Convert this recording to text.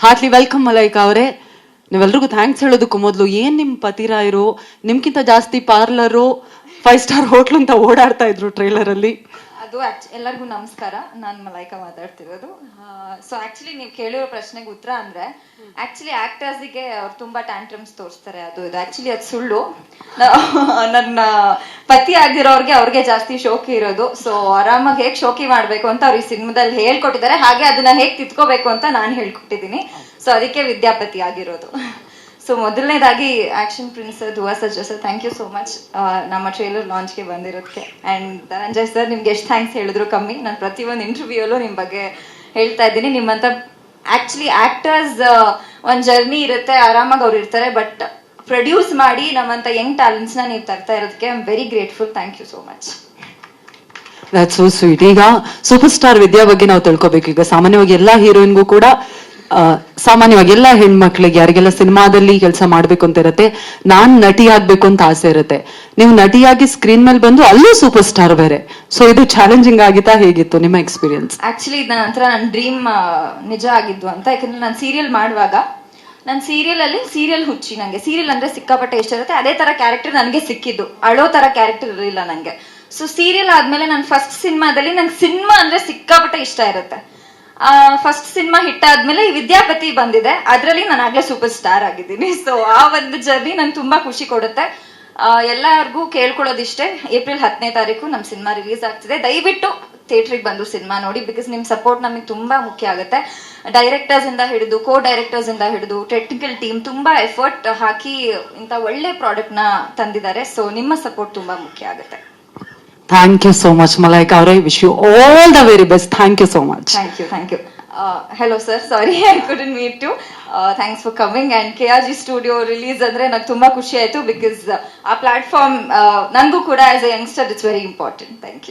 Heartly welcome Malaika ಅವರೇ. ನೀವೆಲ್ರಿಗೂ thanks ಹೇಳೋದಕ್ಕೂ ಮೊದಲು ಏನ್ ನಿಮ್ ಪತಿರಾಯರು ನಿಮ್ಗಿಂತ ಜಾಸ್ತಿ ಪಾರ್ಲರು 5 ಸ್ಟಾರ್ ಹೋಟ್ಲು ಅಂತ ಓಡಾಡ್ತಾ ಇದ್ರು ಟ್ರೈಲರ್ ಅಲ್ಲಿ. ಅದು ಎಲ್ಲರಿಗೂ ನಮಸ್ಕಾರ, ನಾನು ಮಲೈಕಾ ಮಾತಾಡ್ತಿರೋದು. ಸೊ ಆಕ್ಚುಲಿ ನೀವು ಕೇಳಿರೋ ಪ್ರಶ್ನೆಗೆ ಉತ್ತರ ಅಂದ್ರೆ ಆಕ್ಚುಲಿ ಆಕ್ಟರ್ಸ್ಗೆ ಅವ್ರು ತುಂಬಾ ಟ್ಯಾಂಟ್ರಮ್ಸ್ ತೋರಿಸ್ತಾರೆ, ಅದು ಆಕ್ಚುಲಿ ಅದು ಸುಳ್ಳು. ನನ್ನ ಪತಿ ಆಗಿರೋರ್ಗೆ ಅವ್ರಿಗೆ ಜಾಸ್ತಿ ಶೋಕಿ ಇರೋದು. ಸೊ ಆರಾಮಾಗಿ ಹೇಗ್ ಶೋಕಿ ಮಾಡ್ಬೇಕು ಅಂತ ಅವ್ರು ಈ ಸಿನಿಮಾದಲ್ಲಿ ಹೇಳ್ಕೊಟ್ಟಿದ್ದಾರೆ, ಹಾಗೆ ಅದನ್ನ ಹೇಗ್ ತಿದ್ಕೋಬೇಕು ಅಂತ ನಾನು ಹೇಳ್ಕೊಟ್ಟಿದ್ದೀನಿ. ಸೊ ಅದಕ್ಕೆ ವಿದ್ಯಾಪತಿ ಆಗಿರೋದು. ಸೊ ಮೊದಲನೇದಾಗಿ action prince Dhruva Sarja sir, thank you so much ನಮ್ಮ ಟ್ರೇಲರ್ ಲಾಂಚ್ಗೆ ಬಂದಿರೋದಕ್ಕೆ. ಅಂಡ್ ಧನಂಜಯ್ ಸರ್, ನಿಮ್ಗೆ ಎಷ್ಟು ಥ್ಯಾಂಕ್ಸ್ ಹೇಳಿದ್ರು ಕಮ್ಮಿ. ನಾನು ಪ್ರತಿಯೊಂದು ಇಂಟರ್ವ್ಯೂಯಲ್ಲೂ ನಿಮ್ಮ ಬಗ್ಗೆ ಹೇಳ್ತಾ ಇದ್ದೀನಿ. ನಿಮ್ಮಂತ ಆಕ್ಚುಲಿ ಆಕ್ಟರ್ಸ್ ಒಂದು ಜರ್ನಿ ಇರುತ್ತೆ, ಆರಾಮಾಗಿ ಅವ್ರು ಇರ್ತಾರೆ, ಬಟ್ ಪ್ರೊಡ್ಯೂಸ್ ಮಾಡಿ ನಮ್ಮಂತ ಯಂಗ್ ಟ್ಯಾಲೆಂಟ್ಸ್ನ ನೀವು ತರ್ತಾ ಇರೋದಕ್ಕೆ I am very grateful. Thank you so much. That's so sweet. ಈಗ ಸೂಪರ್ ಸ್ಟಾರ್ ವಿದ್ಯಾ ಬಗ್ಗೆ ನಾವು ತಿಳ್ಕೊಬೇಕು. ಈಗ ಸಾಮಾನ್ಯವಾಗಿ ಎಲ್ಲಾ ಹೀರೋಯಿನ್ಗೂ ಕೂಡ ಸಾಮಾನ್ಯವಾಗಿ ಎಲ್ಲಾ ಹೆಣ್ಮಕ್ಳಿಗೆ ಯಾರಿಗೆಲ್ಲ ಸಿನಿಮಾದಲ್ಲಿ ಕೆಲಸ ಮಾಡ್ಬೇಕು ಅಂತ ಇರುತ್ತೆ, ನಾನ್ ನಟಿ ಆಗ್ಬೇಕು ಅಂತ ಆಸೆ ಇರುತ್ತೆ. ನೀವು ನಟಿಯಾಗಿ ಸ್ಕ್ರೀನ್ ಮೇಲೆ ಬಂದು ಅಲ್ಲೂ ಸೂಪರ್ ಸ್ಟಾರ್ ಬೇರೆ. ಸೊ ಇದು ಚಾಲೆಂಜಿಂಗ್ ಆಗಿತ್ತಾ, ಹೇಗಿತ್ತು ನಿಮ್ಮ ಎಕ್ಸ್ಪೀರಿಯನ್ಸ್? ಆಕ್ಚುಲಿ ನಂತರ ನನ್ನ ಡ್ರೀಮ್ ನಿಜ ಆಗಿದ್ದು ಅಂತ, ಯಾಕಂದ್ರೆ ನಾನು ಸೀರಿಯಲ್ ಮಾಡುವಾಗ ನನ್ನ ಸೀರಿಯಲ್ ಅಲ್ಲಿ ಸೀರಿಯಲ್ ಹುಚ್ಚಿ. ನಂಗೆ ಸೀರಿಯಲ್ ಅಂದ್ರೆ ಸಿಕ್ಕಾಪಟ್ಟೆ ಇಷ್ಟ ಇರುತ್ತೆ. ಅದೇ ತರ ಕ್ಯಾರೆಕ್ಟರ್ ನನಗೆ ಸಿಕ್ಕಿದ್ದು, ಅಳೋ ತರ ಕ್ಯಾರೆಕ್ಟರ್ ಇರಲಿಲ್ಲ ನಂಗೆ. ಸೊ ಸೀರಿಯಲ್ ಆದ್ಮೇಲೆ ನನ್ನ ಫಸ್ಟ್ ಸಿನಿಮಾದಲ್ಲಿ ನಂಗೆ ಸಿನಿಮಾ ಅಂದ್ರೆ ಸಿಕ್ಕಾಪಟ್ಟೆ ಇಷ್ಟ ಇರುತ್ತೆ. ಫಸ್ಟ್ ಸಿನಿಮಾ ಹಿಟ್ ಆದ್ಮೇಲೆ ಈ ವಿದ್ಯಾಪತಿ ಬಂದಿದೆ, ಅದ್ರಲ್ಲಿ ನಾನು ಆಗ್ಲೇ ಸೂಪರ್ ಸ್ಟಾರ್ ಆಗಿದ್ದೀನಿ. ಸೊ ಆ ಒಂದು ಜರ್ನಿ ನಂಗೆ ತುಂಬಾ ಖುಷಿ ಕೊಡುತ್ತೆ. ಎಲ್ಲರಿಗೂ ಕೇಳ್ಕೊಳ್ಳೋದಿಷ್ಟೇ, ಏಪ್ರಿಲ್ 10ನೇ ತಾರೀಕು ನಮ್ಮ ಸಿನಿಮಾ ರಿಲೀಸ್ ಆಗ್ತಿದೆ. ದಯವಿಟ್ಟು ಥಿಯೇಟ್ರಿಗೆ ಬಂದು ಸಿನಿಮಾ ನೋಡಿ, ಬಿಕಾಸ್ ನಿಮ್ ಸಪೋರ್ಟ್ ನಮಗೆ ತುಂಬಾ ಮುಖ್ಯ ಆಗುತ್ತೆ. ಡೈರೆಕ್ಟರ್ಸ್ ಇಂದ ಹಿಡಿದು, ಕೋ ಡೈರೆಕ್ಟರ್ಸ್ ಇಂದ ಹಿಡಿದು ಟೆಕ್ನಿಕಲ್ ಟೀಮ್ ತುಂಬಾ ಎಫರ್ಟ್ ಹಾಕಿ ಇಂತ ಒಳ್ಳೆ ಪ್ರಾಡಕ್ಟ್ ನ ತಂದಿದ್ದಾರೆ. ಸೊ ನಿಮ್ಮ ಸಪೋರ್ಟ್ ತುಂಬಾ ಮುಖ್ಯ ಆಗುತ್ತೆ. Thank you so much Malaika ಅವರೇ. Wish you all the very best. Thank you so much. Thank you. Hello sir, sorry I couldn't meet you. Thanks for coming. And KRG studio release ಅಂದ್ರೆ ನಂಗೆ ತುಂಬಾ ಖುಷಿ ಆಯ್ತು, because ಆ platform ನನಗೂ ಕೂಡ as a youngster it's very important. Thank you.